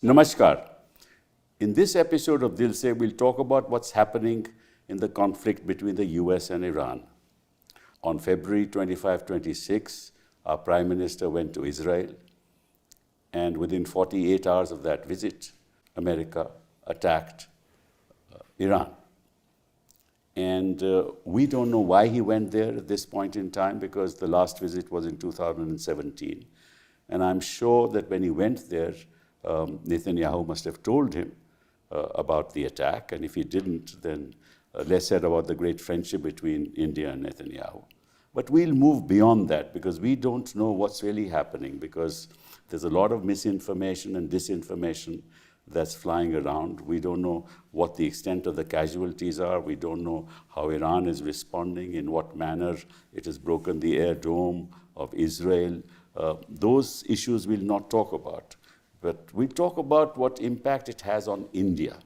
Namaskar. In this episode of Dil Se, we'll talk about what's happening in the conflict between the US and Iran. On February 25, 26, our Prime Minister went to Israel, and within 48 hours of that visit, America attacked Iran. And we don't know why he went there at this point in time, because the last visit was in 2017. And I'm sure that when he went there, Netanyahu must have told him about the attack, and if he didn't, then less said about the great friendship between India and Netanyahu. But we'll move beyond that, because we don't know what's really happening, because there's a lot of misinformation and disinformation that's flying around. We don't know what the extent of the casualties are. We don't know how Iran is responding, in what manner it has broken the air dome of Israel. Those issues we'll not talk about. But we talk about what impact it has on India,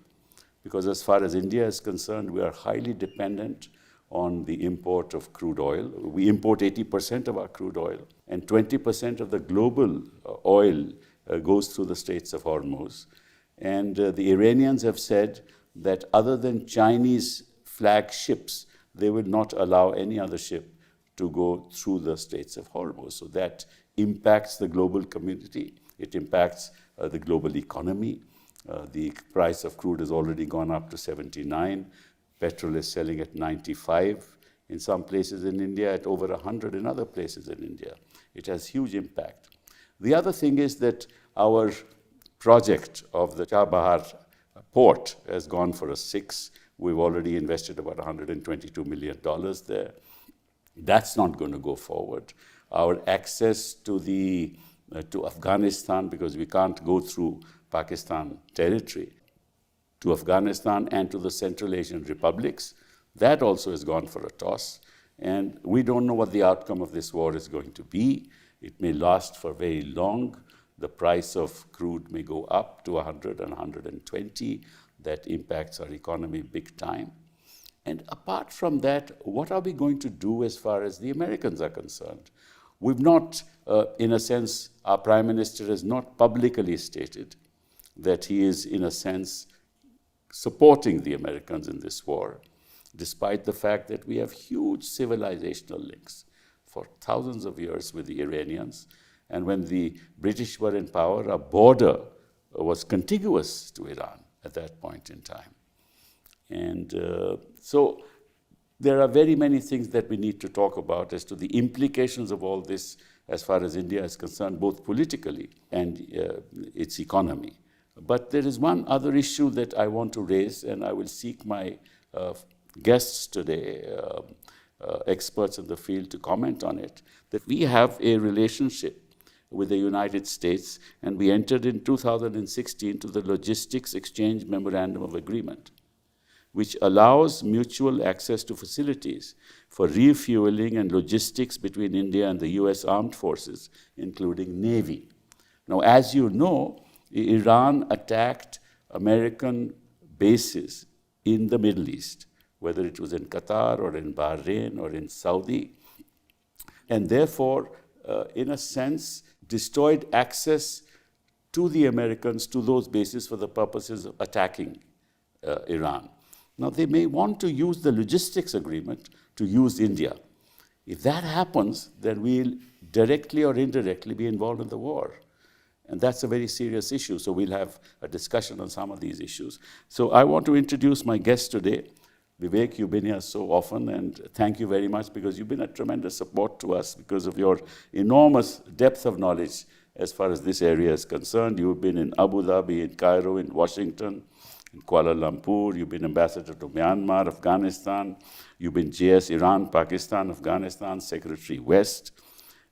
because as far as India is concerned, we are highly dependent on the import of crude oil. We import 80% of our crude oil, and 20% of the global oil goes through the Straits of Hormuz. And the Iranians have said that other than Chinese flag ships, they will not allow any other ship to go through the Straits of Hormuz. So that impacts the global community. It impacts the global economy. The price of crude has already gone up to 79. Petrol is selling at 95 in some places in India, at over 100 in other places in India. It has huge impact. The other thing is that our project of the Chabahar port has gone for a 6. We've already invested about $122 million there. That's not going to go forward. Our access to Afghanistan, because we can't go through Pakistan territory, to Afghanistan and to the Central Asian republics, that also has gone for a toss. And we don't know what the outcome of this war is going to be. It may last for very long. The price of crude may go up to 100 and 120. That impacts our economy big time. And apart from that, what are we going to do as far as the Americans are concerned? We've not, in a sense, our Prime Minister has not publicly stated that he is, in a sense, supporting the Americans in this war, despite the fact that we have huge civilizational links for thousands of years with the Iranians. And when the British were in power, our border was contiguous to Iran at that point in time. And so there are very many things that we need to talk about as to the implications of all this as far as India is concerned, both politically and its economy. But there is one other issue that I want to raise, and I will seek my guests today, experts in the field, to comment on it, that we have a relationship with the United States, and we entered in 2016 to the Logistics Exchange Memorandum of Agreement, which allows mutual access to facilities for refueling and logistics between India and the US Armed Forces, including Navy. Now, as you know, Iran attacked American bases in the Middle East, whether it was in Qatar or in Bahrain or in Saudi, and therefore, in a sense, destroyed access to the Americans to those bases for the purposes of attacking Iran. Now, they may want to use the logistics agreement to use India. If that happens, then we'll directly or indirectly be involved in the war. And that's a very serious issue, so we'll have a discussion on some of these issues. So I want to introduce my guest today. Vivek, you've been here so often, and thank you very much, because you've been a tremendous support to us because of your enormous depth of knowledge as far as this area is concerned. You've been in Abu Dhabi, in Cairo, in Washington, in Kuala Lumpur. You've been ambassador to Myanmar, Afghanistan. You've been JS, Iran, Pakistan, Afghanistan, Secretary West.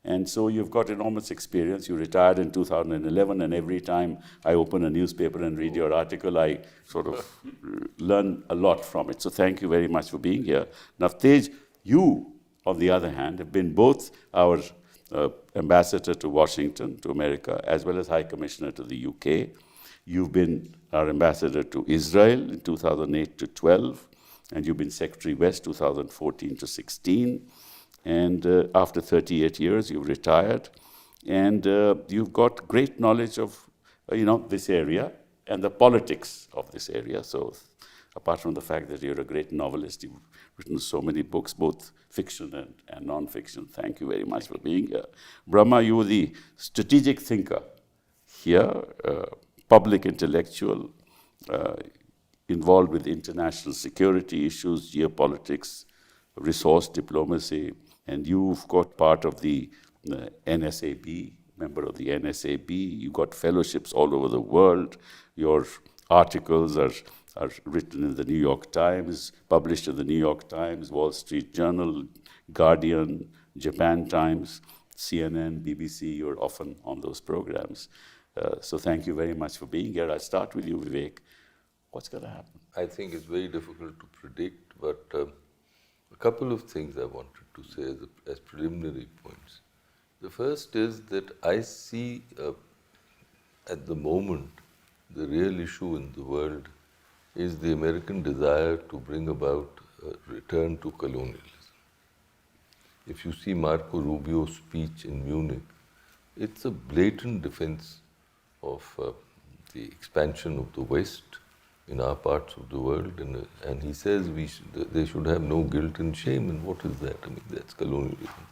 And so you've got enormous experience. You retired in 2011, and every time I open a newspaper and read your article, I sort of learn a lot from it. So thank you very much for being here. Navtej, you, on the other hand, have been both our ambassador to Washington, to America, as well as High Commissioner to the UK. You've been our ambassador to Israel in 2008 to 12, and you've been Secretary West 2014 to 16. And after 38 years, you've retired. And you've got great knowledge of this area and the politics of this area. So apart from the fact that you're a great novelist, you've written so many books, both fiction and non-fiction. Thank you very much for being here. Brahma, you were the strategic thinker here, public intellectual, involved with international security issues, geopolitics, resource diplomacy, and you've got part of the NSAB, member of the NSAB. You got fellowships all over the world. Your articles are written in the New York Times, published in the New York Times, Wall Street Journal, Guardian, Japan Times, CNN, BBC. You're often on those programs. So thank you very much for being here. I'll start with you, Vivek. What's going to happen? I think it's very difficult to predict, but a couple of things I wanted to say as preliminary points. The first is that I see at the moment the real issue in the world is the American desire to bring about a return to colonialism. If you see Marco Rubio's speech in Munich, it's a blatant defense of the expansion of the West in our parts of the world, and he says they should have no guilt and shame. And what is that? I mean, that's colonialism.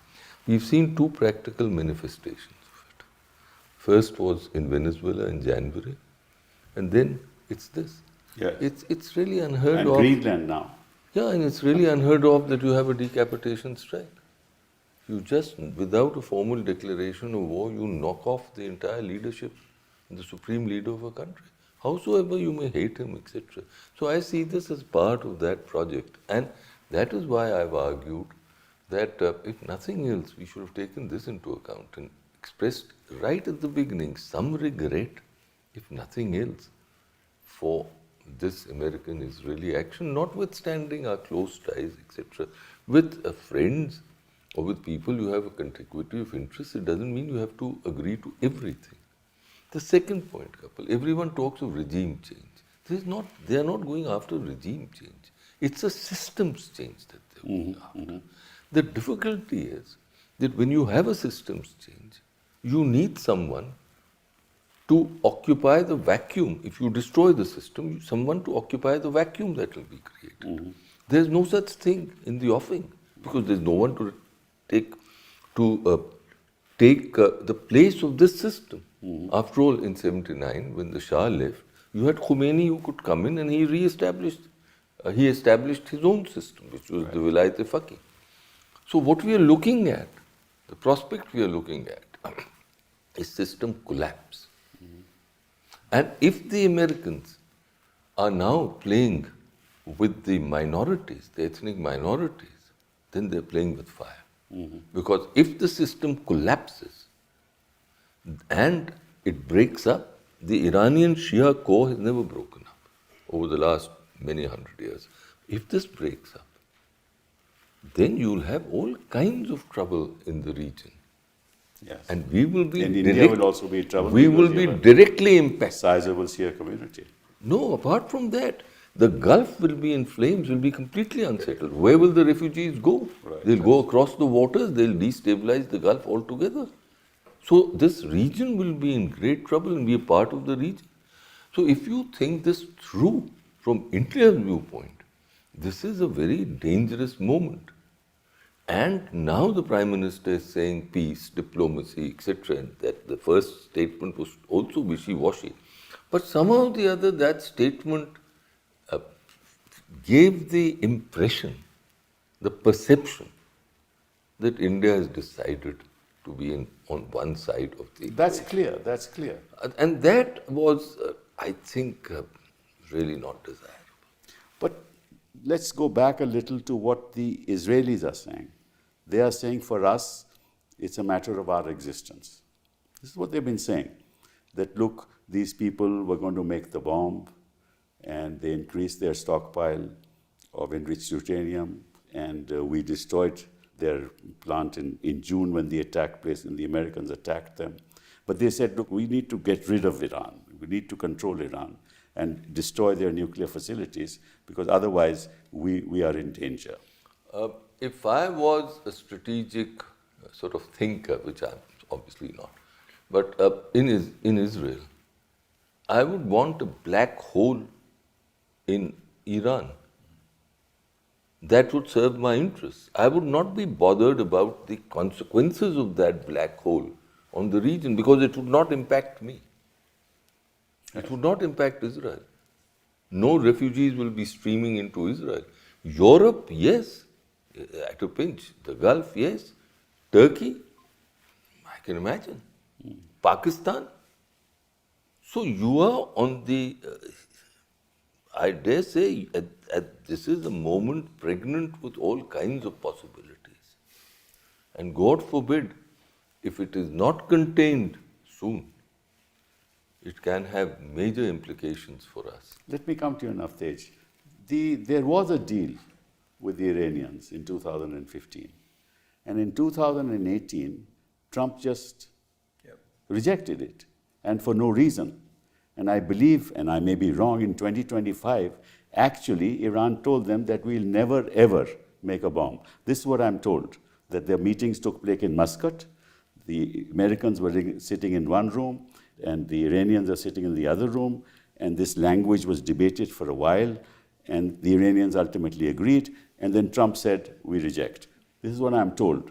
We've seen two practical manifestations of it. First was in Venezuela in January, and then it's this. Yeah. It's really unheard and of. And Greenland now. Yeah, and it's really unheard of that you have a decapitation strike. You just, without a formal declaration of war, you knock off the entire leadership, the supreme leader of a country, howsoever you may hate him, etc. So I see this as part of that project. And that is why I've argued that if nothing else, we should have taken this into account and expressed right at the beginning some regret, if nothing else, for this American-Israeli action, notwithstanding our close ties, etc. With friends or with people you have a contiguity of interest, it doesn't mean you have to agree to everything. The second point, Kapil, everyone talks of regime change. They are not going after regime change. It's a systems change that they're going after. The difficulty is that when you have a systems change, you need someone to occupy the vacuum. If you destroy the system, someone to occupy the vacuum that will be created. There's no such thing in the offing because there's no one to take the place of this system. After all, in 79, when the Shah left, you had Khomeini who could come in and he established his own system, which was the Vilayat-e-Faqih. So what we are looking at, the prospect we are looking at, is system collapse. And if the Americans are now playing with the minorities, the ethnic minorities, then they're playing with fire. Because if the system collapses and it breaks up, the Iranian Shia core has never broken up over the last many hundred years. If this breaks up, then you'll have all kinds of trouble in the region. Yes. And we will be and India will also be in trouble. We will be directly impacted. Sizable Shia community. No, apart from that, the Gulf will be in flames, will be completely unsettled. Where will the refugees go? Right. They'll go across the waters, they'll destabilize the Gulf altogether. So this region will be in great trouble and be a part of the region. So if you think this through from India's viewpoint, this is a very dangerous moment. And now the Prime Minister is saying peace, diplomacy, etc. And that the first statement was also wishy-washy. But somehow or the other, that statement gave the impression, the perception, that India has decided to be on one side of the equation. That's clear, that's clear. And that was, I think, really not desirable. But let's go back a little to what the Israelis are saying. They are saying for us, it's a matter of our existence. This is what they've been saying. That look, these people were going to make the bomb and they increased their stockpile of enriched uranium and we destroyed their plant in June when the attack placed and the Americans attacked them. But they said, look, we need to get rid of Iran. We need to control Iran and destroy their nuclear facilities because otherwise we are in danger. If I was a strategic sort of thinker, which I'm obviously not, but in Israel, I would want a black hole in Iran that would serve my interests. I would not be bothered about the consequences of that black hole on the region because it would not impact me. It would not impact Israel. No refugees will be streaming into Israel. Europe, yes, at a pinch. The Gulf, yes. Turkey, I can imagine. Pakistan. So you are on the, I dare say, this is a moment pregnant with all kinds of possibilities. And God forbid, if it is not contained soon, it can have major implications for us. Let me come to you, Navtej. There was a deal with the Iranians in 2015. And in 2018, Trump just rejected it, and for no reason. And I believe, and I may be wrong, in 2025, actually, Iran told them that we'll never, ever make a bomb. This is what I'm told, that their meetings took place in Muscat. The Americans were sitting in one room, and the Iranians are sitting in the other room, and this language was debated for a while, and the Iranians ultimately agreed, and then Trump said, we reject. This is what I'm told.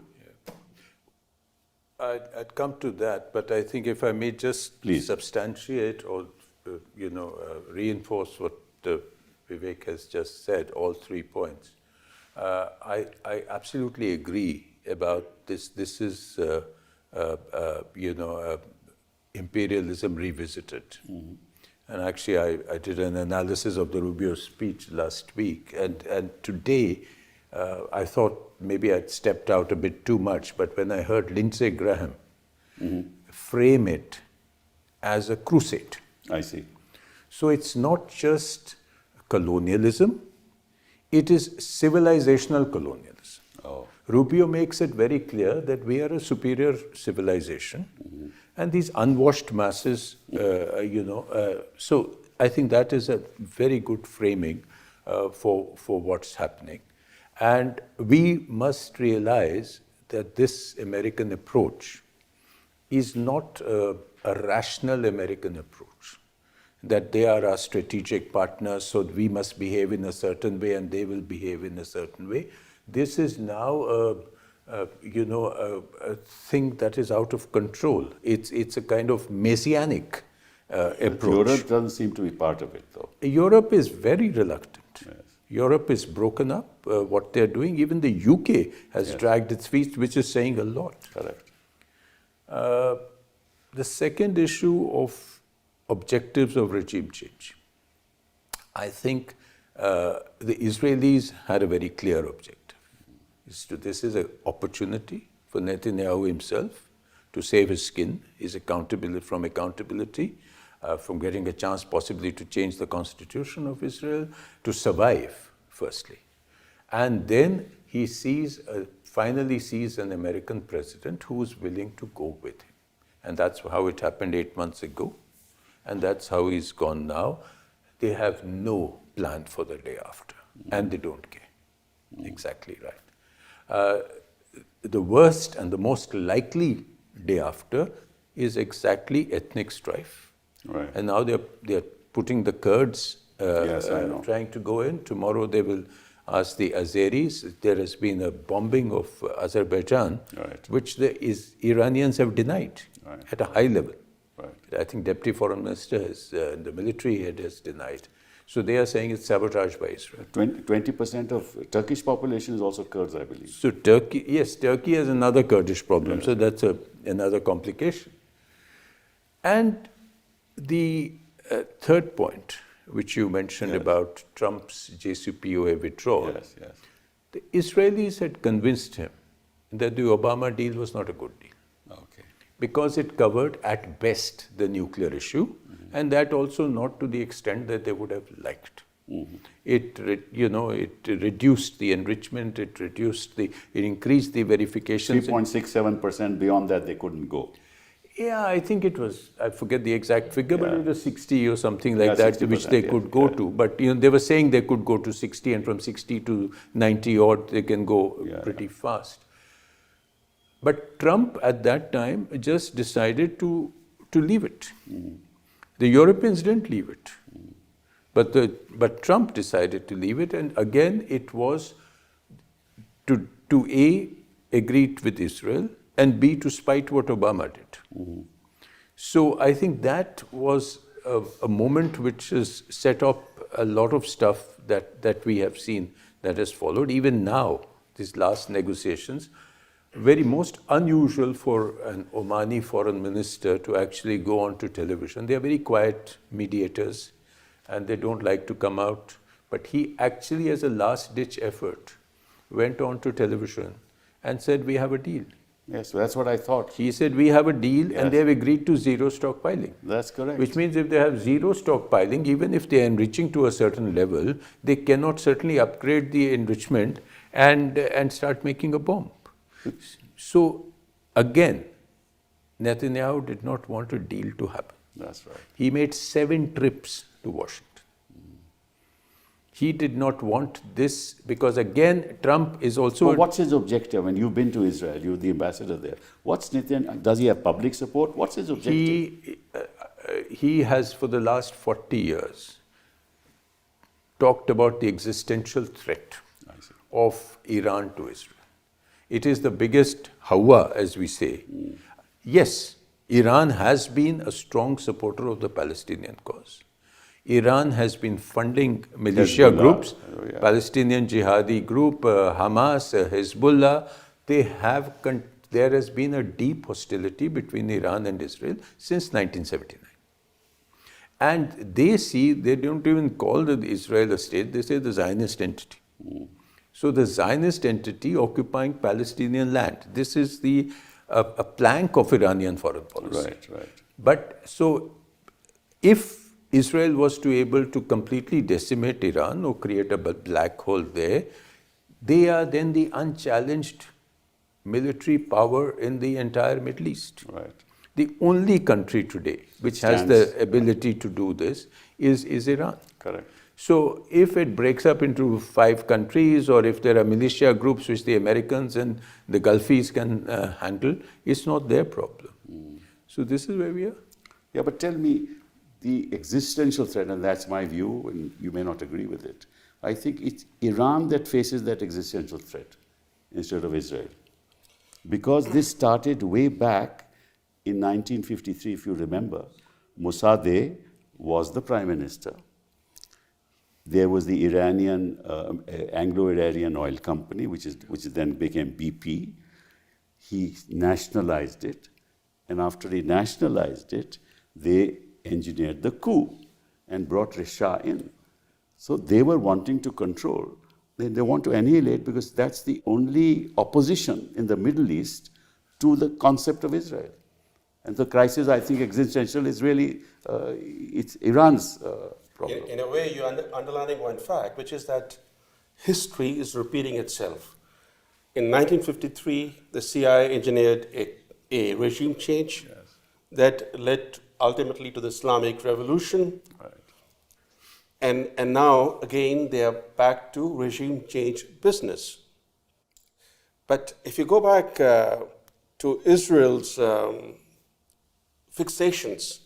I'd come to that, but I think if I may just Please substantiate or reinforce what Vivek has just said, all 3 points. I absolutely agree about this. This is imperialism revisited. Mm-hmm. And actually, I did an analysis of the Rubio speech last week, and today I thought maybe I'd stepped out a bit too much, but when I heard Lindsey Graham frame it as a crusade. I see. So it's not just colonialism, it is civilizational colonialism. Oh. Rubio makes it very clear that we are a superior civilization, and these unwashed masses, so I think that is a very good framing for what's happening. And we must realize that this American approach is not a rational American approach, that they are our strategic partners, so we must behave in a certain way and they will behave in a certain way. This is now a thing that is out of control. It's a kind of messianic approach. Europe doesn't seem to be part of it, though. Europe is very reluctant. Yes. Europe is broken up, what they're doing. Even the UK has dragged its feet, which is saying a lot. Correct. The second issue of objectives of regime change. I think the Israelis had a very clear objective. This is an opportunity for Netanyahu himself to save his skin, his accountability, from getting a chance possibly to change the constitution of Israel, to survive, firstly. And then he finally sees an American president who is willing to go with him. And that's how it happened 8 months ago. And that's how he's gone now. They have no plan for the day after. And they don't care. Exactly right. The worst and the most likely day after is exactly ethnic strife. Right. And now they're putting the Kurds trying to go in. Tomorrow they will ask the Azeris. There has been a bombing of Azerbaijan, which the Iranians have denied at a high level. Right. I think Deputy Foreign Minister the military head has denied. So they are saying it's sabotage by Israel. 20% of Turkish population is also Kurds, I believe. So Turkey has another Kurdish problem. So that's another complication. And the third point, which you mentioned about Trump's JCPOA withdrawal, the Israelis had convinced him that the Obama deal was not a good deal. Okay. Because it covered, at best, the nuclear issue, and that also not to the extent that they would have liked. It reduced the enrichment, it increased the verifications. 3.67%, beyond that they couldn't go. Yeah, I think it was, I forget the exact figure, but it was 60 or something like that, which they could go to. But they were saying they could go to 60, and from 60 to 90 odd, they can go pretty fast. But Trump at that time just decided to leave it. The Europeans didn't leave it. But Trump decided to leave it, and again it was to A, agree with Israel, and B, to spite what Obama did. So I think that was a moment which has set up a lot of stuff that we have seen that has followed. Even now, these last negotiations, very most unusual for an Omani foreign minister to actually go onto television. They are very quiet mediators and they don't like to come out. But he actually, as a last-ditch effort, went onto television and said, we have a deal. Yes, that's what I thought. He said, we have a deal, Yes. and they have agreed to zero stockpiling. That's correct. Which means if they have zero stockpiling, even if they are enriching to a certain level, they cannot certainly upgrade the enrichment and start making a bomb. So again, Netanyahu did not want a deal to happen. That's right. He made 7 trips to Washington. He did not want this because, again, Trump is also... Well, what's his objective? When you've been to Israel, you're the ambassador there. What's Netanyahu? Does he have public support? What's his objective? He has, for the last 40 years, talked about the existential threat of Iran to Israel. It is the biggest hawa, as we say. Yes, Iran has been a strong supporter of the Palestinian cause. Iran has been funding militia groups, Palestinian Jihadi group, Hamas, Hezbollah. There has been a deep hostility between Iran and Israel since 1979. And they don't even call the Israel a state, they say the Zionist entity. So the Zionist entity occupying Palestinian land. This is a plank of Iranian foreign policy. Right. But so if Israel was to able to completely decimate Iran or create a black hole there, they are then the unchallenged military power in the entire Middle East. Right. The only country today which has the ability to do this is Iran. Correct. So if it breaks up into 5 countries, or if there are militia groups which the Americans and the Gulfies can handle, it's not their problem. So this is where we are. Yeah, but tell me, the existential threat, and that's my view, and you may not agree with it, I think it's Iran that faces that existential threat instead of Israel. Because this started way back in 1953, if you remember. Mossadegh was the prime minister. There was the Iranian, Anglo-Iranian Oil Company, which then became BP. He nationalized it, and after he nationalized it, they engineered the coup and brought Shah in. So they were wanting to control. They want to annihilate, because that's the only opposition in the Middle East to the concept of Israel. And the crisis, I think, existential is really, it's Iran's problem. In a way, you're underlining one fact, which is that history is repeating itself. In 1953, the CIA engineered a regime change that led ultimately to the Islamic Revolution. Right. And now, again, they are back to regime change business. But if you go back to Israel's fixations,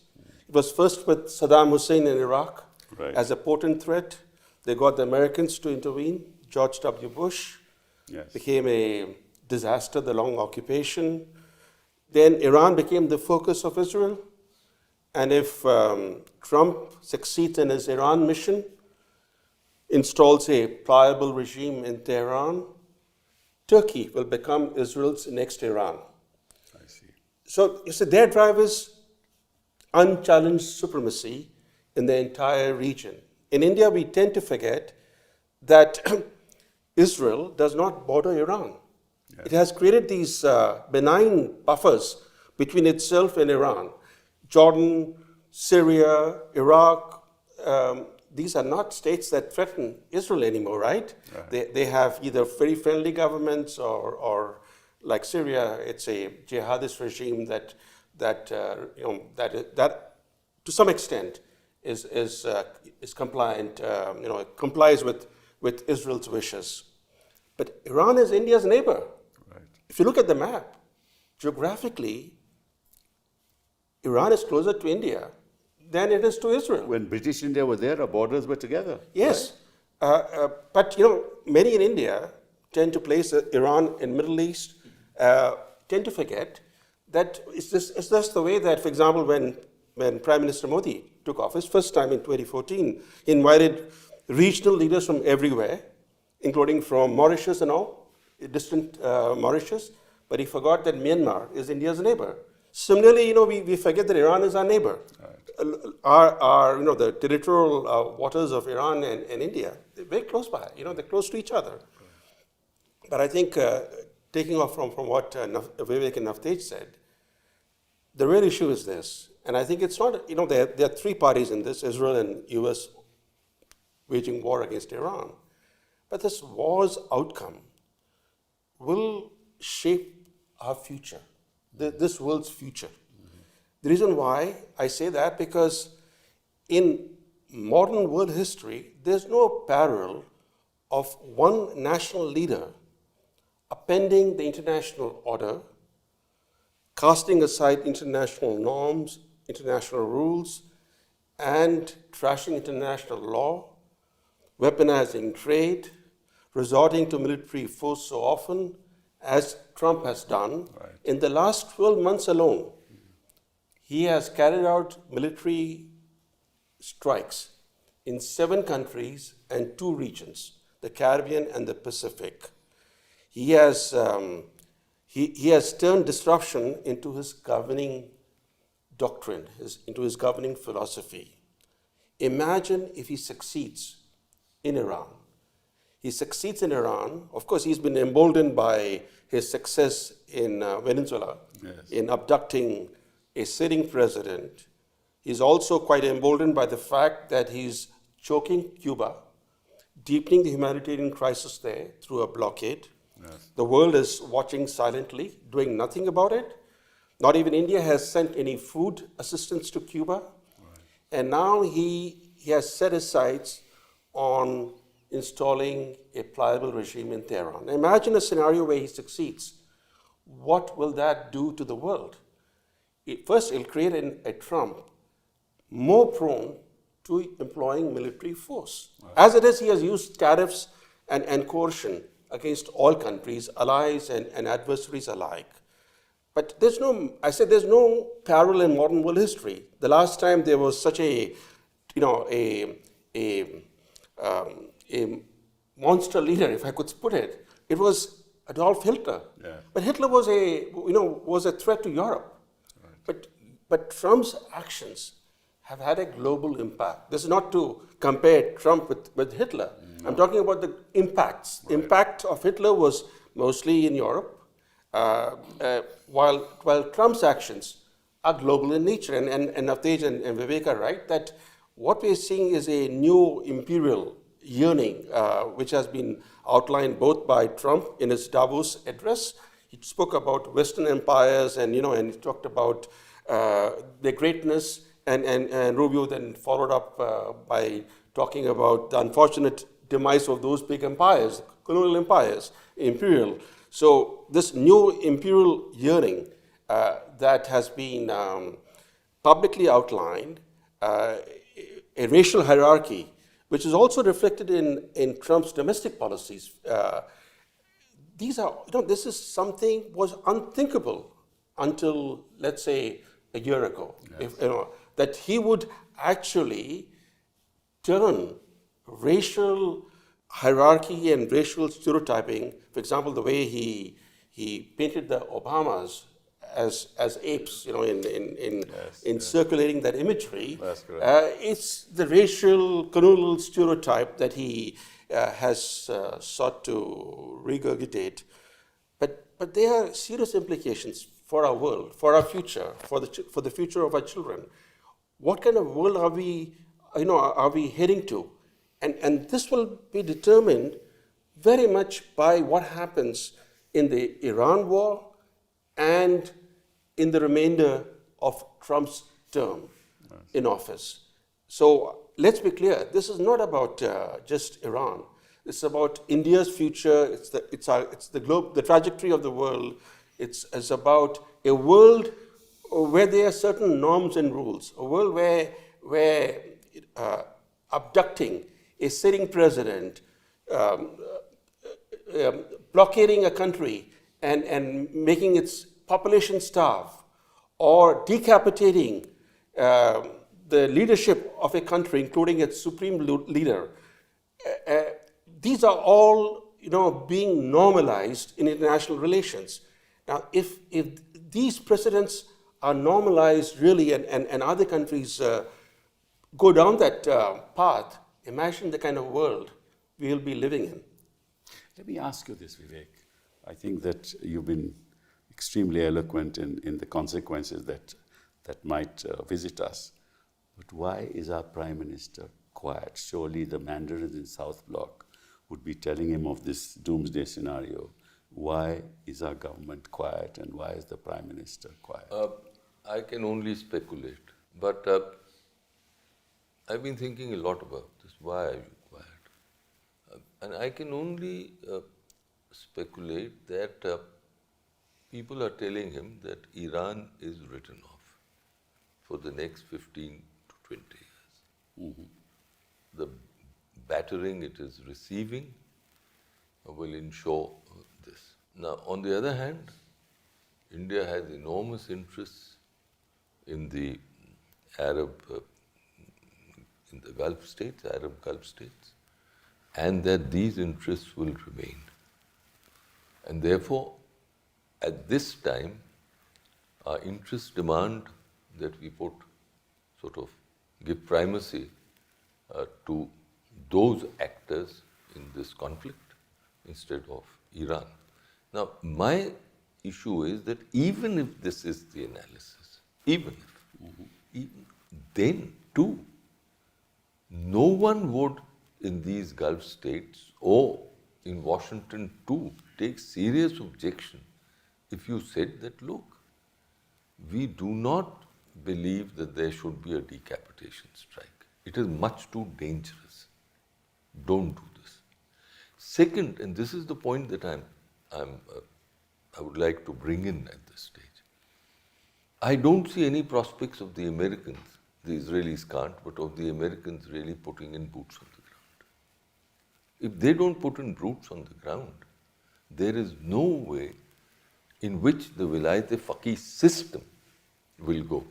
it was first with Saddam Hussein in Iraq as a potent threat. They got the Americans to intervene. George W. Bush became a disaster, the long occupation. Then Iran became the focus of Israel. And if Trump succeeds in his Iran mission, installs a pliable regime in Tehran, Turkey will become Israel's next Iran. I see. So you see, their drive is unchallenged supremacy in the entire region. In India, we tend to forget that Israel does not border Iran. Yes. It has created these benign buffers between itself and Iran. Jordan, Syria, Iraq, these are not states that threaten Israel anymore, right? They have either very friendly governments or like Syria, it's a jihadist regime that to some extent is compliant, complies with Israel's wishes. But Iran is India's neighbor. Right. If you look at the map, geographically, Iran is closer to India than it is to Israel. When British India were there, our borders were together. Yes, but many in India tend to place Iran in Middle East, tend to forget that it's just the way that, for example, when Prime Minister Modi took office, first time in 2014, he invited regional leaders from everywhere, including from Mauritius and all, distant Mauritius, but he forgot that Myanmar is India's neighbor. Similarly, we forget that Iran is our neighbor. Right. The territorial waters of Iran and India, they're very close by. They're close to each other. But I think, taking off from what Vivek and Navtej said, the real issue is this, and I think it's not. There are three parties in this: Israel and U.S. waging war against Iran. But this war's outcome will shape our future, this world's future. The reason why I say that, because in modern world history, there's no parallel of one national leader upending the international order, casting aside international norms, international rules, and trashing international law, weaponizing trade, resorting to military force so often as Trump has done. Right. In the last 12 months alone, he has carried out military strikes in 7 countries and 2 regions, the Caribbean and the Pacific. He has turned disruption into his governing doctrine, into his governing philosophy. Imagine if he succeeds in Iran. He succeeds in Iran. Of course, he's been emboldened by his success in Venezuela, yes, in abducting a sitting president. He's also quite emboldened by the fact that he's choking Cuba, deepening the humanitarian crisis there through a blockade. Yes. The world is watching silently, doing nothing about it. Not even India has sent any food assistance to Cuba. Right. And now he has set his sights on installing a pliable regime in Tehran. Imagine a scenario where he succeeds. What will that do to the world? First, it'll create a Trump more prone to employing military force. Right. As it is, he has used tariffs and coercion against all countries, allies and adversaries alike. But there's no parallel in modern world history. The last time there was such a monster leader, if I could put it, it was Adolf Hitler. Yeah. But Hitler was a threat to Europe. Right. But Trump's actions have had a global impact. This is not to compare Trump with Hitler. No. I'm talking about the impacts. Right. The impact of Hitler was mostly in Europe, while Trump's actions are global in nature. And Navtej and Vivek are right that what we're seeing is a new imperial yearning, which has been outlined both by Trump in his Davos address. He spoke about Western empires and he talked about their greatness, and Rubio then followed up by talking about the unfortunate demise of those big empires, colonial empires, imperial. So this new imperial yearning that has been publicly outlined, a racial hierarchy, which is also reflected in Trump's domestic policies. This is something was unthinkable until, let's say, a year ago. Yes. That he would actually turn racial hierarchy and racial stereotyping, for example, the way he painted the Obamas as apes, in circulating that imagery. That's correct. It's the racial colonial stereotype that he has sought to regurgitate. But there are serious implications for our world, for our future, for the future of our children. What kind of world are we heading to? And this will be determined very much by what happens in the Iran war and in the remainder of Trump's term in office. So let's be clear, this is not about just Iran. It's about India's future, it's the globe, the trajectory of the world. It's about a world where there are certain norms and rules, a world where abducting a sitting president, blockading a country and making its population starve, or decapitating the leadership of a country, including its supreme leader, these are all being normalized in international relations. Now, if these precedents are normalized really, and other countries go down that path, imagine the kind of world we'll be living in. Let me ask you this, Vivek. I think that you've been extremely eloquent in the consequences that might visit us. But why is our Prime Minister quiet? Surely the mandarins in South Bloc would be telling him of this doomsday scenario. Why is our government quiet, and why is the Prime Minister quiet? I can only speculate, but I've been thinking a lot about this. Why are you quiet? And I can only speculate that people are telling him that Iran is written off for the next 15 to 20 years. Mm-hmm. The battering it is receiving will ensure this. Now, on the other hand, India has enormous interests in the in the Gulf states, Arab Gulf states, and that these interests will remain. And therefore, at this time, our interests demand that we give primacy to those actors in this conflict instead of Iran. Now, my issue is that even if this is the analysis, even then too, no one would in these Gulf states or in Washington too take serious objection if you said that, look, we do not believe that there should be a decapitation strike. It is much too dangerous. Don't do this. Second, and this is the point that I would like to bring in at this stage, I don't see any prospects of the Americans, the Israelis can't, but of the Americans really putting in boots on the ground. If they don't put in boots on the ground, there is no way in which the Vilayat-e-Faqih system will go.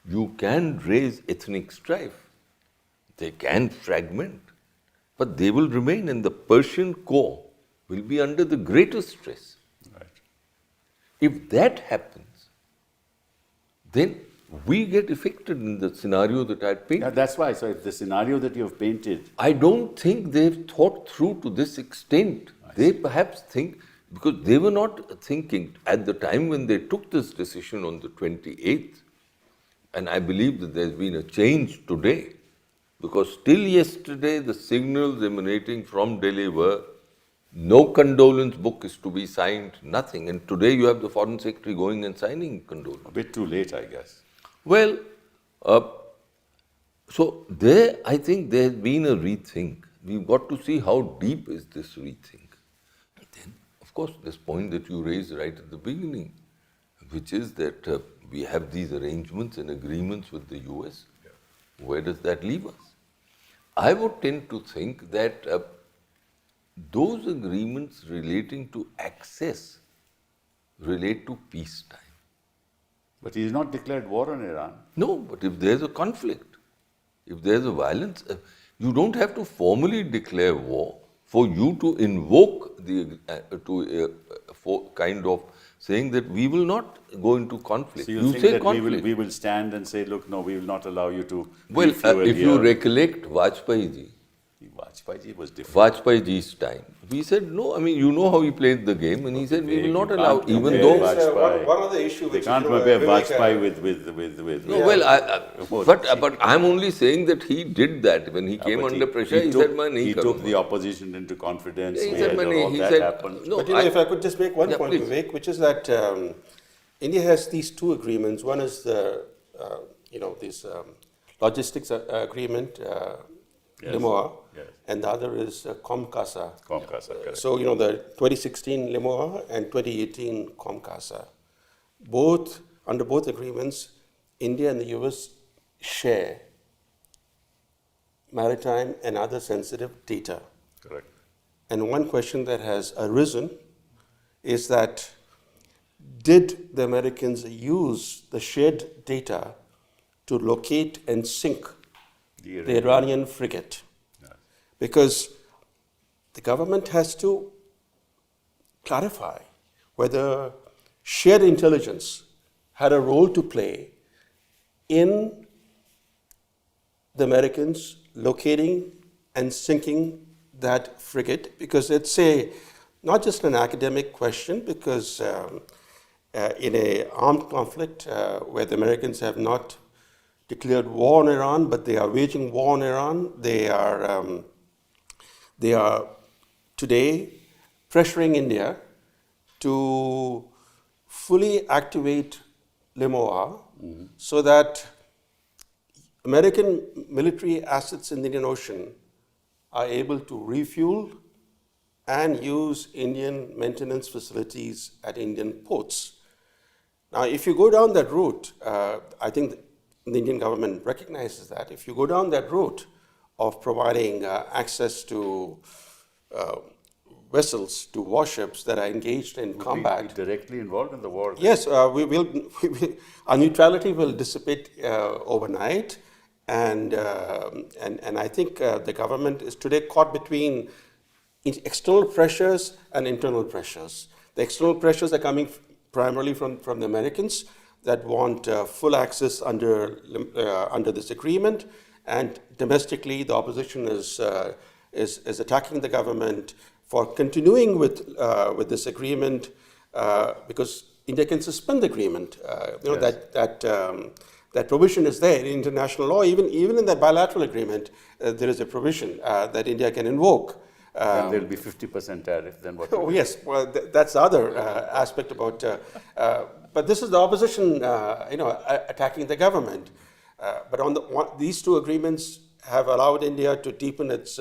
You can raise ethnic strife, they can fragment, but they will remain, and the Persian core will be under the greatest stress. Right. If that happens, then we get affected in the scenario that I painted. Yeah, that's why. So if the scenario that you have painted, I don't think they've thought through to this extent. They perhaps think, because they were not thinking at the time when they took this decision on the 28th, and I believe that there's been a change today, because still yesterday the signals emanating from Delhi were no condolence book is to be signed, nothing. And today you have the Foreign Secretary going and signing condolence. a bit too late, I guess. Well, so there I think there has been a rethink. We've got to see how deep is this rethink. And then, of course, this point that you raised right at the beginning, which is that we have these arrangements and agreements with the US. Yeah. Where does that leave us? I would tend to think that those agreements relating to access relate to peacetime. But he has not declared war on Iran. No, but if there's a conflict, if there's a violence, you don't have to formally declare war for you to invoke for kind of saying that we will not go into conflict. So you think say that conflict. we will stand and say, look, no, we will not allow you to Well, refuel if here. you recollect Vajpayee ji, Vajpayee was different. Vajpayee ji's time, he said, no, I mean, you know how he played the game, and he said, we will not You allow, can't even compare though... Vajpayee. One other issue They which can't compare Vajpayee with No, well, but I'm only saying that he did that when he came under pressure. He said, "Man, he nahi took karunga." the opposition into confidence. He We said, had "Man, all he that said, happened. no, But if I could just make one point, please. Vivek, which is that India has these two agreements. One is the, this logistics agreement, Yes. LIMOA, Yes. and the other is COMCASA. COMCASA, correct. So, the 2016 LIMOA and 2018 COMCASA. Under both agreements, India and the US share maritime, and other sensitive data. Correct. And one question that has arisen is that did the Americans use the shared data to locate and sink the Iranian frigate? Yes. Because the government has to clarify whether shared intelligence had a role to play in the Americans locating and sinking that frigate, because it's not just an academic question, because in an armed conflict where the Americans have not declared war on Iran, but they are waging war on Iran, they are today pressuring India to fully activate LMOA so that American military assets in the Indian Ocean are able to refuel and use Indian maintenance facilities at Indian ports. Now, if you go down that route, I think the Indian government recognizes that. If you go down that route of providing access to vessels, to warships that are engaged in combat. Be directly involved in the war. Yes, our neutrality will dissipate overnight. And I think the government is today caught between external pressures and internal pressures. The external pressures are coming primarily from the Americans that want full access under this agreement, and domestically the opposition is attacking the government for continuing with this agreement because India can suspend the agreement. That provision is there in international law. Even in that bilateral agreement, there is a provision that India can invoke. And there'll be 50% tariff. Then what? Oh yes, well that's the other aspect about. But this is the opposition, attacking the government. But these two agreements have allowed India to deepen its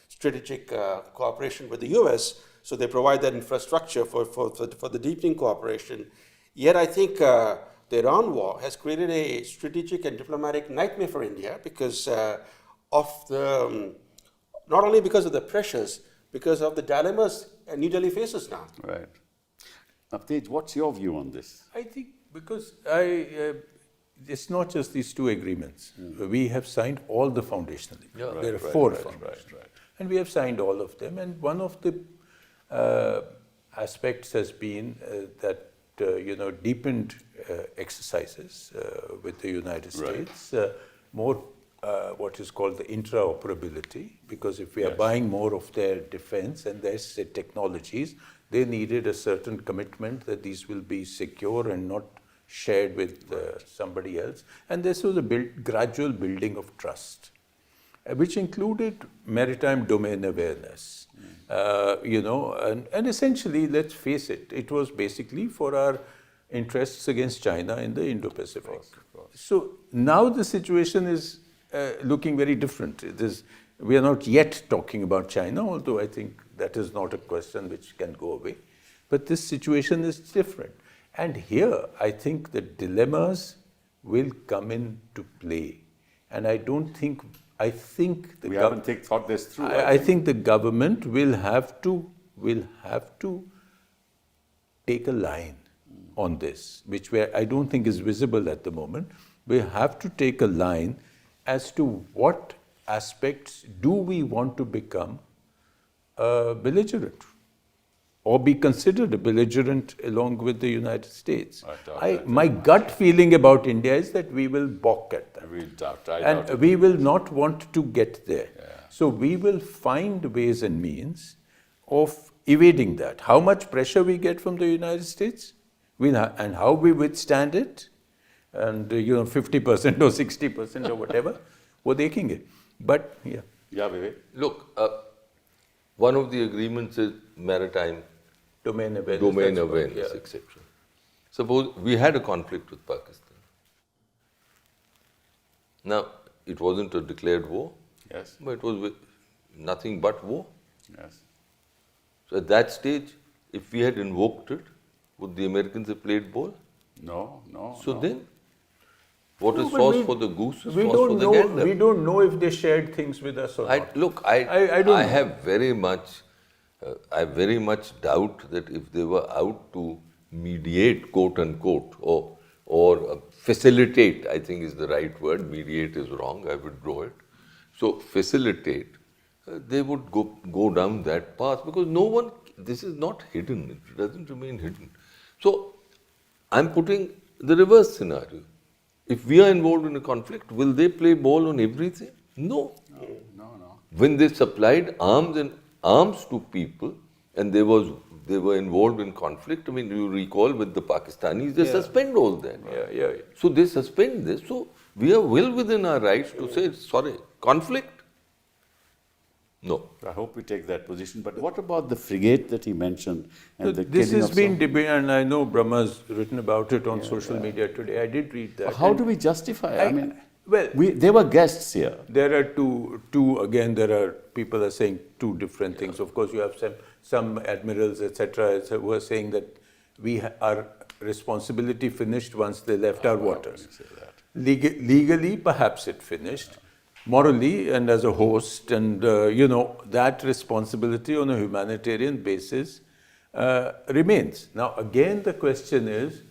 strategic cooperation with the U.S. So they provide that infrastructure for the deepening cooperation. Yet I think the Iran war has created a strategic and diplomatic nightmare for India because of the not only because of the pressures, because of the dilemmas New Delhi faces now. Right. Now, Tej, what's your view on this? I think because it's not just these two agreements. We have signed all the foundational agreements. There are four foundational. And we have signed all of them. And one of the aspects has been that deepened exercises with the United States, more what is called the intraoperability, because if we are buying more of their defense and their technologies, they needed a certain commitment that these will be secure and not shared with somebody else. And this was a gradual building of trust, which included maritime domain awareness. And essentially, let's face it, it was basically for our interests against China in the Indo-Pacific. Of course. So now the situation is looking very different. We are not yet talking about China, although I think that is not a question which can go away. But this situation is different. And here, I think the dilemmas will come into play. And I think we haven't thought this through. I think the government will have to take a line on this, which I don't think is visible at the moment. We have to take a line as to what aspects do we want to become belligerent or be considered a belligerent along with the United States. My gut feeling about India is that we will balk at that. We will not want to get there. Yeah. So we will find ways and means of evading that. How much pressure we get from the United States and how we withstand it, and 50% or 60% or whatever, वो देखेंगे. But yeah. Yeah, Vivek. Look, one of the agreements is maritime domain awareness, etc. Suppose we had a conflict with Pakistan. Now, it wasn't a declared war, Yes. but it was nothing but war. Yes. So at that stage, if we had invoked it, would the Americans have played ball? No. So then, What is No, but sauce for the goose is we sauce don't for the know. gander. We don't know if they shared things with us or not. I don't know. have very much, I very much doubt that if they were out to mediate, quote unquote, or facilitate, I think is the right word. Mediate is wrong. I withdraw it. So facilitate, they would go down that path because no one. This is not hidden. It doesn't remain hidden. So I'm putting the reverse scenario. If we are involved in a conflict, will they play ball on everything? No. No. When they supplied arms to people and they were involved in conflict, I mean, you recall with the Pakistanis, they suspend all that. Yeah. So they suspend this. So we are well within our rights to say, sorry, conflict? No. I hope we take that position. But what about the frigate that he mentioned and the This killing has of been some- debated, and I know Brahma's written about it on social media today. I did read that. How And do we justify it? I mean, well, they were guests here. there are two again. There are people are saying two different things. Of course, you have some admirals, etc., who are saying that our responsibility finished once they left our waters. Legally, perhaps it finished. Morally, and as a host, and that responsibility on a humanitarian basis remains. Now, again, the question is,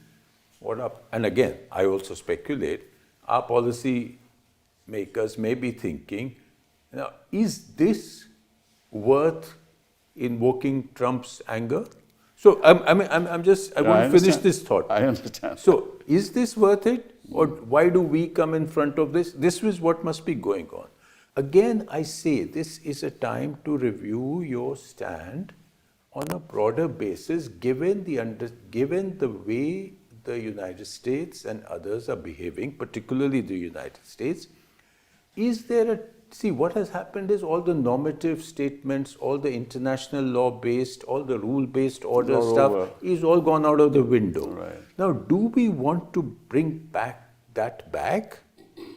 and again, I also speculate, our policy makers may be thinking, now, is this worth invoking Trump's anger? So I want to finish this thought. I understand. So is this worth it? Or why do we come in front of this? This is what must be going on. Again, I say this is a time to review your stand on a broader basis, given the way the United States and others are behaving, particularly the United States. Is there what has happened is all the normative statements, all the international law-based, all the rule-based order stuff is all gone out of the window. Right. Now, do we want to bring that back?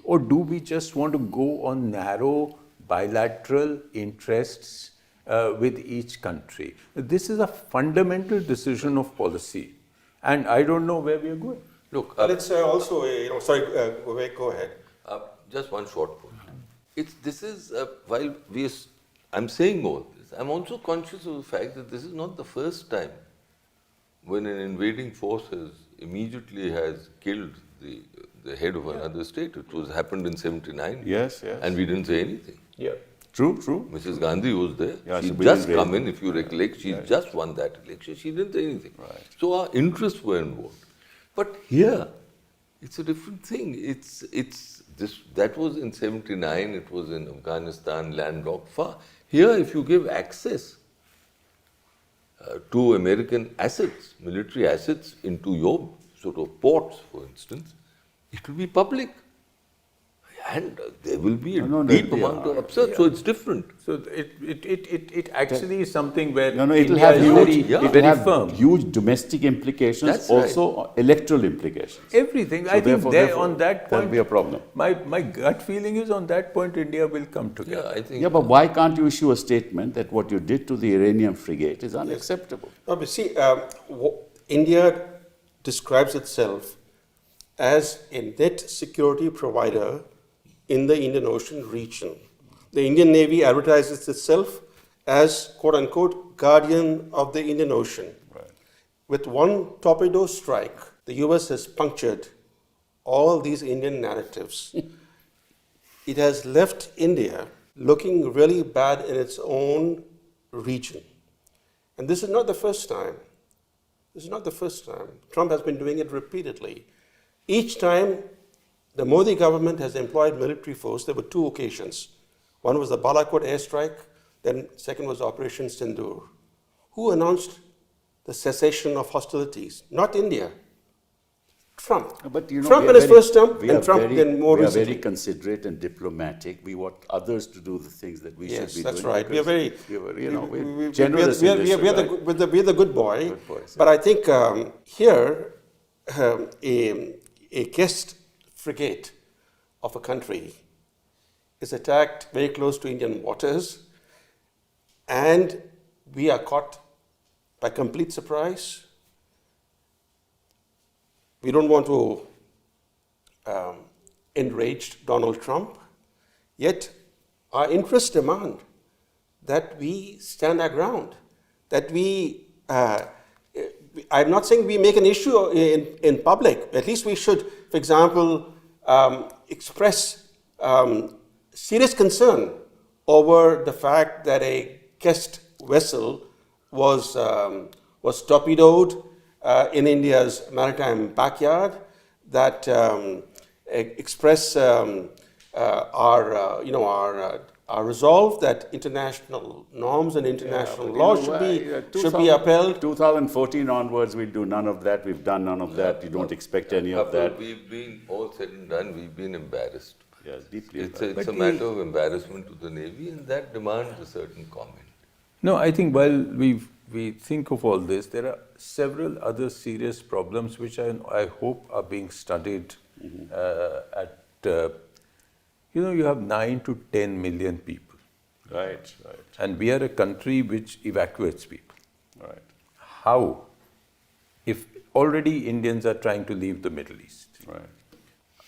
Or do we just want to go on narrow bilateral interests with each country? This is a fundamental decision of policy. And I don't know where we are going. Look, But it's also, Vivek, go ahead. just one short point. I'm saying all this, I'm also conscious of the fact that this is not the first time when an invading force immediately has killed the head of another state. It happened in 79. Yes. And we didn't say anything. Yeah. True. Mrs. Gandhi was there. Yeah, She'd so we just didn't come in, if you recollect, she just won that election. She didn't say anything. Right. So our interests were involved. But here, it's a different thing. That was in 79, it was in Afghanistan, landlocked far. Here, if you give access to American assets, military assets into your sort of ports, for instance, it will be public. And there will be a deep amount of upset, so it's different. So it actually is something where It'll India have is very firm. huge domestic implications, That's also electoral implications. Everything. So I think therefore, on that there'll point, be a problem. My gut feeling is on that point, India will come together. I think. Yeah, but why can't you issue a statement that what you did to the Iranian frigate is unacceptable? No, but see, India describes itself as a net security provider in the Indian Ocean region. The Indian Navy advertises itself as, quote unquote, guardian of the Indian Ocean. Right. With one torpedo strike, the US has punctured all these Indian narratives. It has left India looking really bad in its own region. And this is not the first time. Trump has been doing it repeatedly. Each time the Modi government has employed military force, there were two occasions. One was the Balakot airstrike, then second was Operation Sindoor. Who announced the cessation of hostilities? Not India. Trump. But Trump in his first term, and Trump then more we are recently. very considerate and diplomatic. We want others to do the things that we should be Yes, that's doing. right. We are very, we're generous in this regard. we're the good boy. Good boys, But I think here, a guest frigate of a country is attacked very close to Indian waters, and we are caught by complete surprise. We don't want to enraged Donald Trump. Yet our interests demand that we stand our ground, that I'm not saying we make an issue in public. At least we should, for example, express serious concern over the fact that a guest vessel was torpedoed in India's maritime backyard, that express our resolve that international norms and international law should be upheld. 2014 onwards, we'll do none of that. We've done none of that. You don't expect any of that. We've been, all said and done, we've been embarrassed. Yes, deeply It's embarrassed. a matter of embarrassment to the Navy, and that demands a certain comment. No, I think while we think of all this, there are several other serious problems which I hope are being studied you have 9 to 10 million people. Right. And we are a country which evacuates people. Right. How? If already Indians are trying to leave the Middle East. Right.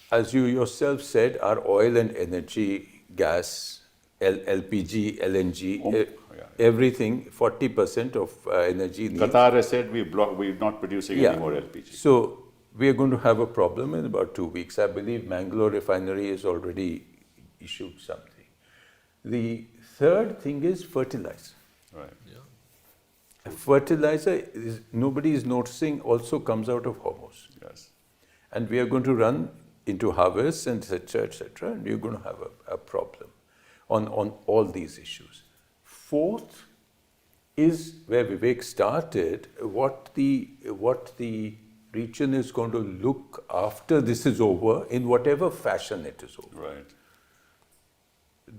As you yourself said, our oil and energy, gas, LPG, LNG, everything, 40% of energy needs. Qatar has said we're not producing any more LPG. So we are going to have a problem in about 2 weeks. I believe Mangalore refinery has already issued something. The third thing is fertilizer. Right. Fertilizer, nobody is noticing, also comes out of Hormuz. Yes. And we are going to run into harvests and etc., and you're going to have a problem on all these issues. Fourth is where Vivek started, what the region is going to look after this is over, in whatever fashion it is over. Right.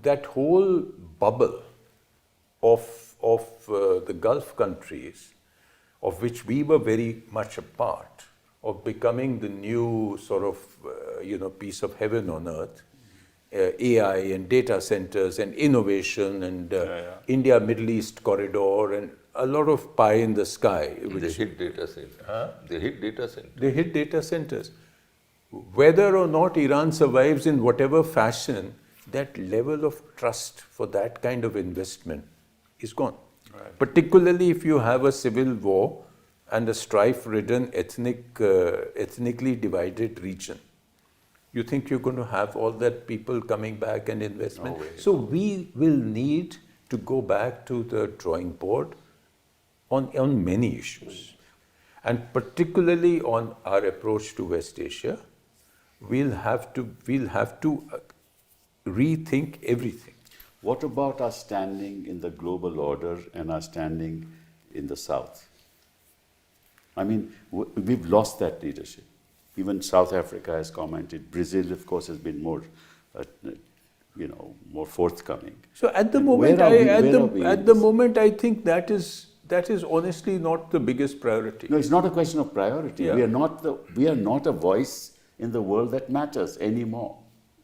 That whole bubble of the Gulf countries, of which we were very much a part, of becoming the new sort of piece of heaven on earth, AI and data centers and innovation and India Middle East corridor and a lot of pie in the sky. They hit data centers. They hit data centers. They hit data centers. Whether or not Iran survives in whatever fashion, that level of trust for that kind of investment is gone. Right. Particularly if you have a civil war and a strife-ridden, ethnically divided region. You think you're going to have all that people coming back and investment? No way. So we will need to go back to the drawing board on many issues. And particularly on our approach to West Asia, we'll have to rethink everything. What about our standing in the global order and our standing in the South? I mean, we've lost that leadership. Even South Africa has commented. Brazil, of course, has been more, more forthcoming. So at the moment, I think that is honestly not the biggest priority. No, it's not a question of priority. Yeah. We are not a voice in the world that matters anymore.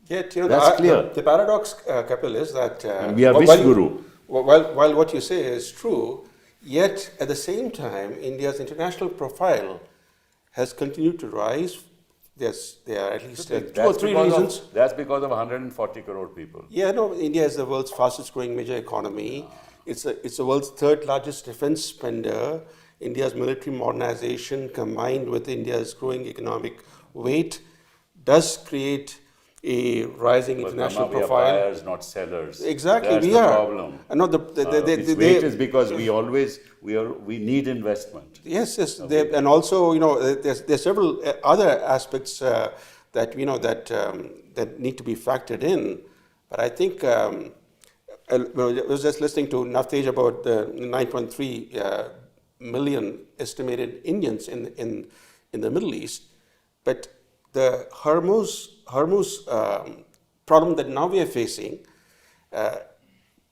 Yet, That's clear. The paradox, Kapil, is that And we are Vishguru. While what you say is true, yet at the same time, India's international profile has continued to rise. There are at least 2 or 3 reasons. That's because of 140 crore people. Yeah, no, India is the world's fastest growing major economy. It's the world's 3rd largest defense spender. India's military modernization combined with India's growing economic weight does create a rising international we are profile. buyers, not sellers. Exactly, That's we the are. problem. No, Its weight is because we need investment. Yes. And also, there's several other aspects that need to be factored in. But I think I was just listening to Navtej about the 9.3 million estimated Indians in the Middle East. But the Hormuz problem that now we are facing,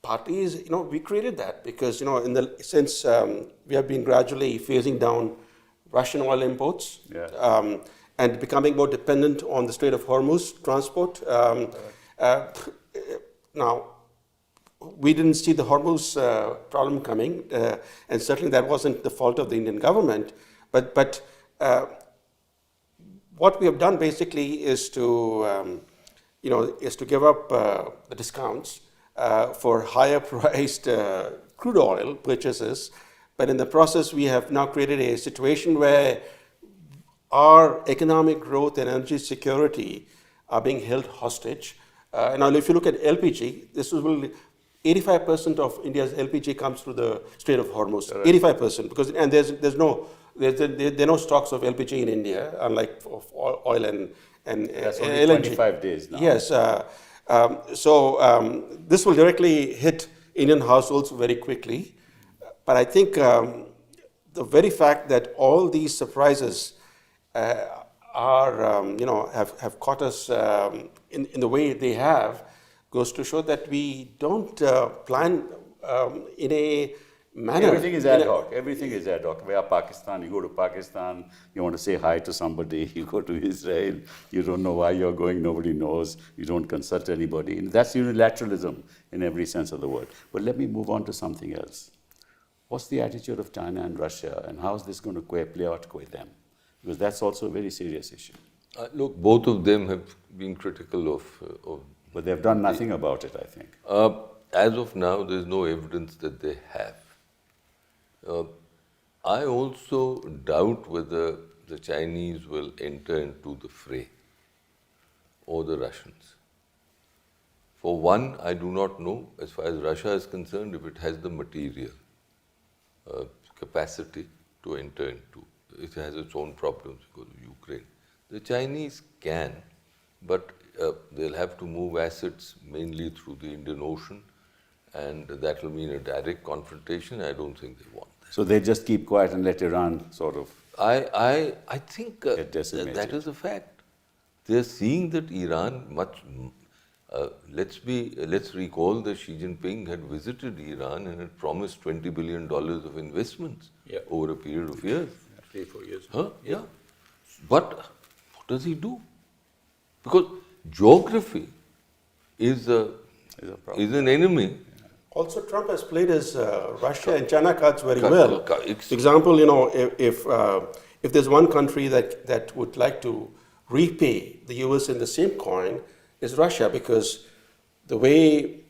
partly is, we created that because, since we have been gradually phasing down Russian oil imports and becoming more dependent on the Strait of Hormuz transport. Now, we didn't see the Hormuz problem coming, and certainly that wasn't the fault of the Indian government. But what we have done basically is to is to give up the discounts for higher priced crude oil purchases. But in the process, we have now created a situation where our economic growth and energy security are being held hostage. Now, if you look at LPG, this will 85% of India's LPG comes through the Strait of Hormuz. 85%, because there are no stocks of LPG in India, unlike of oil and That's only LNG. 25 days now. Yes. This will directly hit Indian households very quickly. But I think the very fact that all these surprises have caught us in the way they have goes to show that we don't plan in a manner. Everything is ad hoc. Everything is ad hoc. We are Pakistan. You go to Pakistan, you want to say hi to somebody. You go to Israel, you don't know why you're going. Nobody knows. You don't consult anybody. And that's unilateralism in every sense of the word. But let me move on to something else. What's the attitude of China and Russia, and how is this going to play out with them? Because that's also a very serious issue. Look, both of them have been critical of But they've done nothing about it, I think. As of now, there's no evidence that they have. I also doubt whether the Chinese will enter into the fray or the Russians. For one, I do not know, as far as Russia is concerned, if it has the material capacity to enter into. It has its own problems because of Ukraine. The Chinese can, but they'll have to move assets mainly through the Indian Ocean, and that will mean a direct confrontation. I don't think they want that. So they just keep quiet and let Iran sort of I think get decimated. that is a fact. They're seeing that Iran let's recall that Xi Jinping had visited Iran and had promised $20 billion of investments over a period of years. 3-4 years. Yeah. But what does he do? Because geography is an enemy. Also, Trump has played his Russia and China cards very well. For example, if there's one country that would like to repay the US in the same coin, is Russia, because the way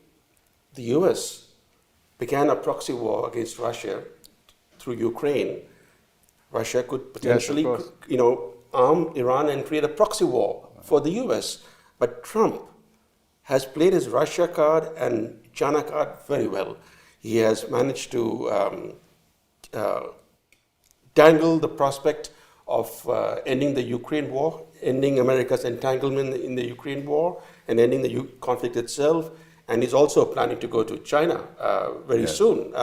the US began a proxy war against Russia through Ukraine, Russia could potentially, arm Iran and create a proxy war for the US. But Trump has played his Russia card and China card very well. He has managed to dangle the prospect of ending the Ukraine war, ending America's entanglement in the Ukraine war, and ending the conflict itself. And he's also planning to go to China very soon.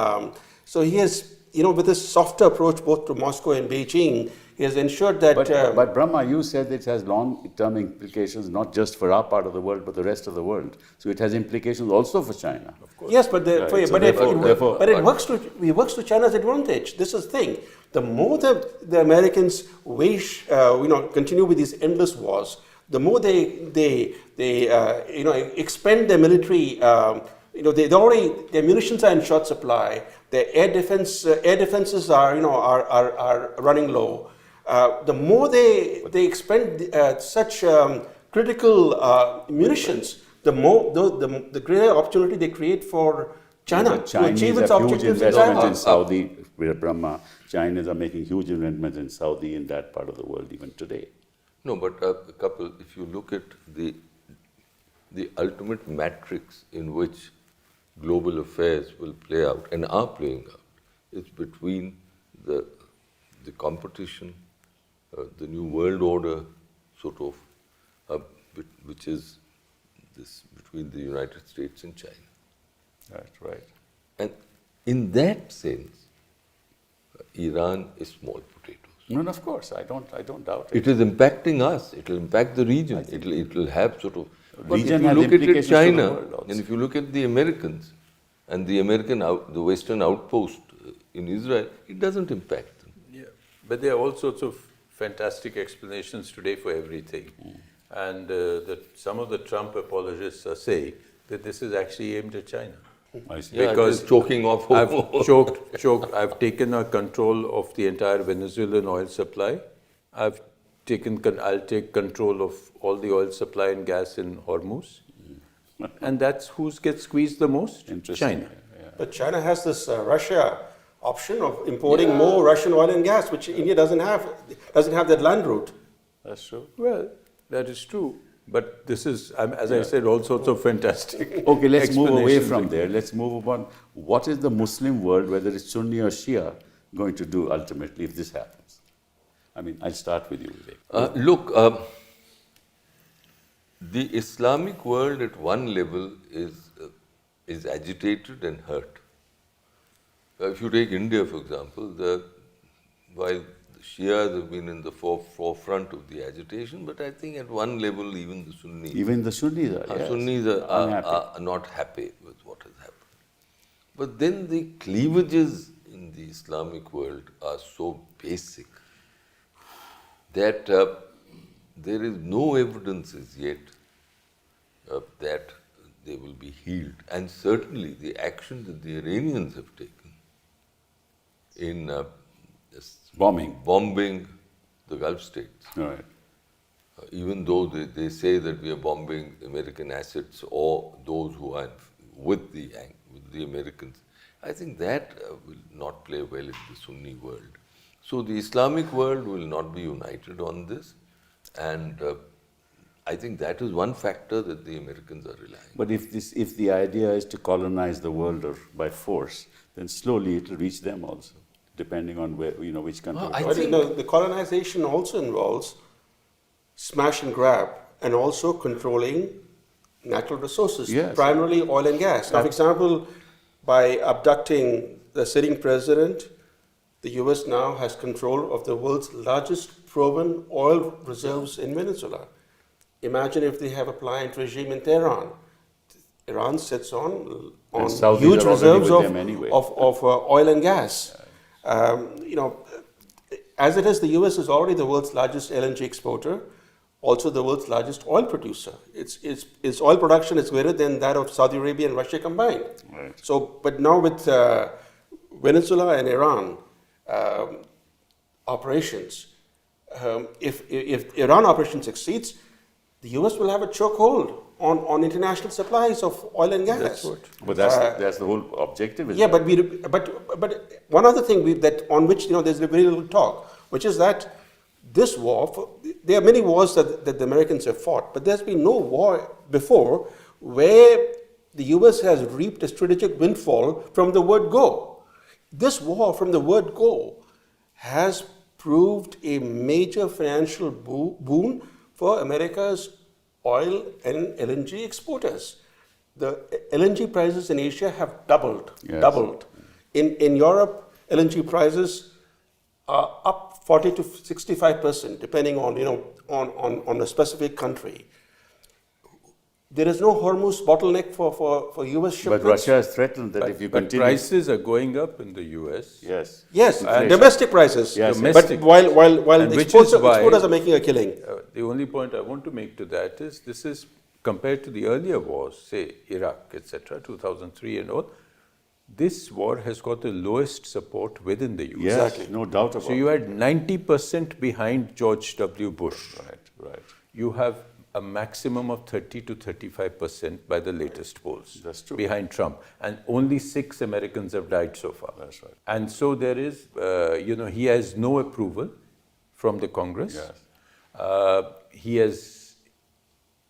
So he has, with this softer approach both to Moscow and Beijing, he has ensured that... But Brahma, you said it has long-term implications, not just for our part of the world, but the rest of the world. So it has implications also for China. Of course. Yes, but it works to China's advantage. This is the thing. The more the Americans continue with these endless wars, the more they expend their military. Their munitions are in short supply. Their air defenses are running low. The more they expend such critical munitions, the greater opportunity they create for China to achieve its objectives in China. In Saudi, Brahma, Chinese are making huge investments in Saudi, in that part of the world even today. No, but if you look at the ultimate matrix in which global affairs will play out and are playing out, it's between the competition, the new world order, sort of, which is this between the United States and China. Right. And in that sense, Iran is small potatoes. No, of course, I don't doubt it. It is impacting us. It will impact the region. It will have sort of. But if Region you has look at implications to the China, world also. and if you look at the Americans and the Western outpost in Israel, it doesn't impact them. Yeah, but there are all sorts of fantastic explanations today for everything. And some of the Trump apologists are saying that this is actually aimed at China. I see. Yeah, because choking off. I've taken control of the entire Venezuelan oil supply. I've I'll take control of all the oil supply and gas in Hormuz. And that's who gets squeezed the most? Interesting. China. But China has this Russia option of importing more Russian oil and gas, which India doesn't have that land route. That's true. Well, that is true. But this is, as I said, all sorts of fantastic. Okay, let's move away explanations. from there. Let's move on. What is the Muslim world, whether it's Sunni or Shia, going to do ultimately if this happens? I mean, I'll start with you, Vivek. Look, the Islamic world at one level is agitated and hurt. If you take India, for example, while the Shias have been in the forefront of the agitation, but I think at one level even the Sunnis, Sunnis are not happy with what has happened. But then the cleavages in the Islamic world are so basic that there is no evidence as yet that they will be healed. And certainly the action that the Iranians have taken in bombing the Gulf states, Right. even though they say that we are bombing American assets or those who are with the Americans, I think that will not play well in the Sunni world. So the Islamic world will not be united on this, and I think that is one factor that the Americans are relying on. But if the idea is to colonize the world or by force, then slowly it will reach them also, depending on where, which country. I But think- the colonization also involves smash and grab and also controlling natural resources, Yes. primarily oil and gas. Now, for example, by abducting the sitting president, the US now has control of the world's largest proven oil reserves in Venezuela. Imagine if they have a pliant regime in Tehran. Iran sits on Saudis huge are already reserves with them anyway. of oil and gas. As it is, the US is already the world's largest LNG exporter, also the world's largest oil producer. Its oil production is greater than that of Saudi Arabia and Russia combined. Right. So, but now with Venezuela and Iran operations, if Iran operation succeeds, the US will have a chokehold on international supplies of oil and gas. But that's the whole objective. Yeah, but one other thing on which there's very little talk, which is that this war, there are many wars that the Americans have fought, but there's been no war before where the US has reaped a strategic windfall from the word go. This war from the word go has proved a major financial boon for America's oil and LNG exporters. The LNG prices in Asia have doubled. Yes. Doubled. In Europe, LNG prices are up 40 to 65%, depending on a specific country. There is no Hormuz bottleneck for US shipments. But Russia has threatened that if you But continue. prices are going up in the US. Yes. Yes, Inflation. domestic prices. Yes, domestic. But while And the which is why- exporters are making a killing. The only point I want to make to that is this is compared to the earlier wars, say Iraq, etc., 2003 and all. This war has got the lowest support within the US. Yes, no doubt about So you had 90% behind George W. Bush. Right. You have a maximum of 30 to 35% by the latest polls. That's true. Behind Trump. And only 6 Americans have died so far. That's right. And so there is, he has no approval from the Congress. Yes. He has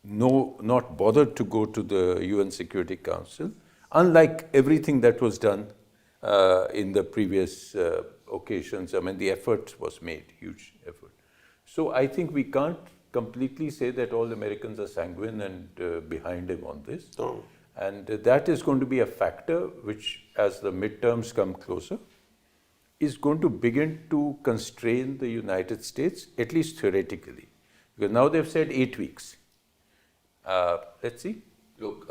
not bothered to go to the UN Security Council, unlike everything that was done in the previous occasions. I mean, the effort was made, huge effort. So I think we can't completely say that all Americans are sanguine and behind him on this. No. And that is going to be a factor which, as the midterms come closer, is going to begin to constrain the United States, at least theoretically. Because now they've said 8 weeks. Let's see. Look,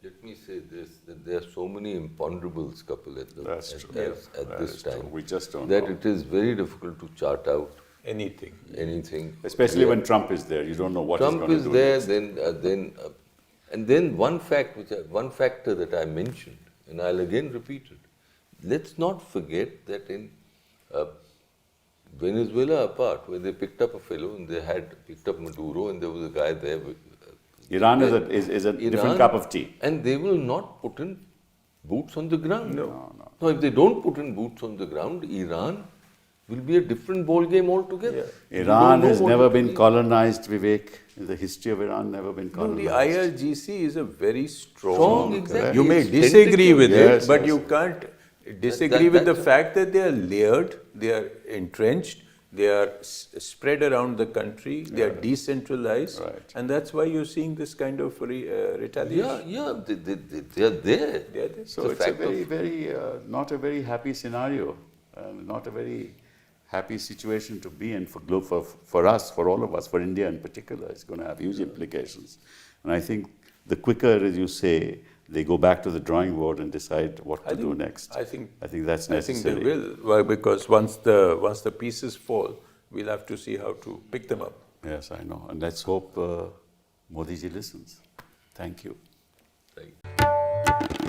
let me say this, that there are so many imponderables, Kapil, at this time. We just don't that know. it is very difficult to chart out Anything. anything. Especially when Trump is there. You don't know what he's Trump going is to do. there, and then one factor that I mentioned, and I'll again repeat it. Let's not forget that in Venezuela apart, where they picked up a fellow and they had picked up Maduro and there was a guy there. Iran is a different cup of tea. And they will not put in boots on the ground. No. Now, if they don't put in boots on the ground, Iran will be a different ball game altogether. Iran has never been colonized, Vivek. In the history of Iran, never been colonized. No, the IRGC is a very strong. Exactly. You may It's disagree with Yes, it, but yes. you can't disagree with the fact that they are layered, they are entrenched, they are spread around the country, they are decentralized, Right. and that's why you're seeing this kind of retaliation. They are there. They are there. So it's a very, not a very happy scenario, not a very happy situation to be in for us, for all of us, for India in particular. It's going to have huge implications. And I think the quicker, as you say, they go back to the drawing board and decide what to do next. I think that's necessary. I think they will, well, because once the pieces fall, we'll have to see how to pick them up. Yes, I know. And let's hope Modi ji listens. Thank you. Right.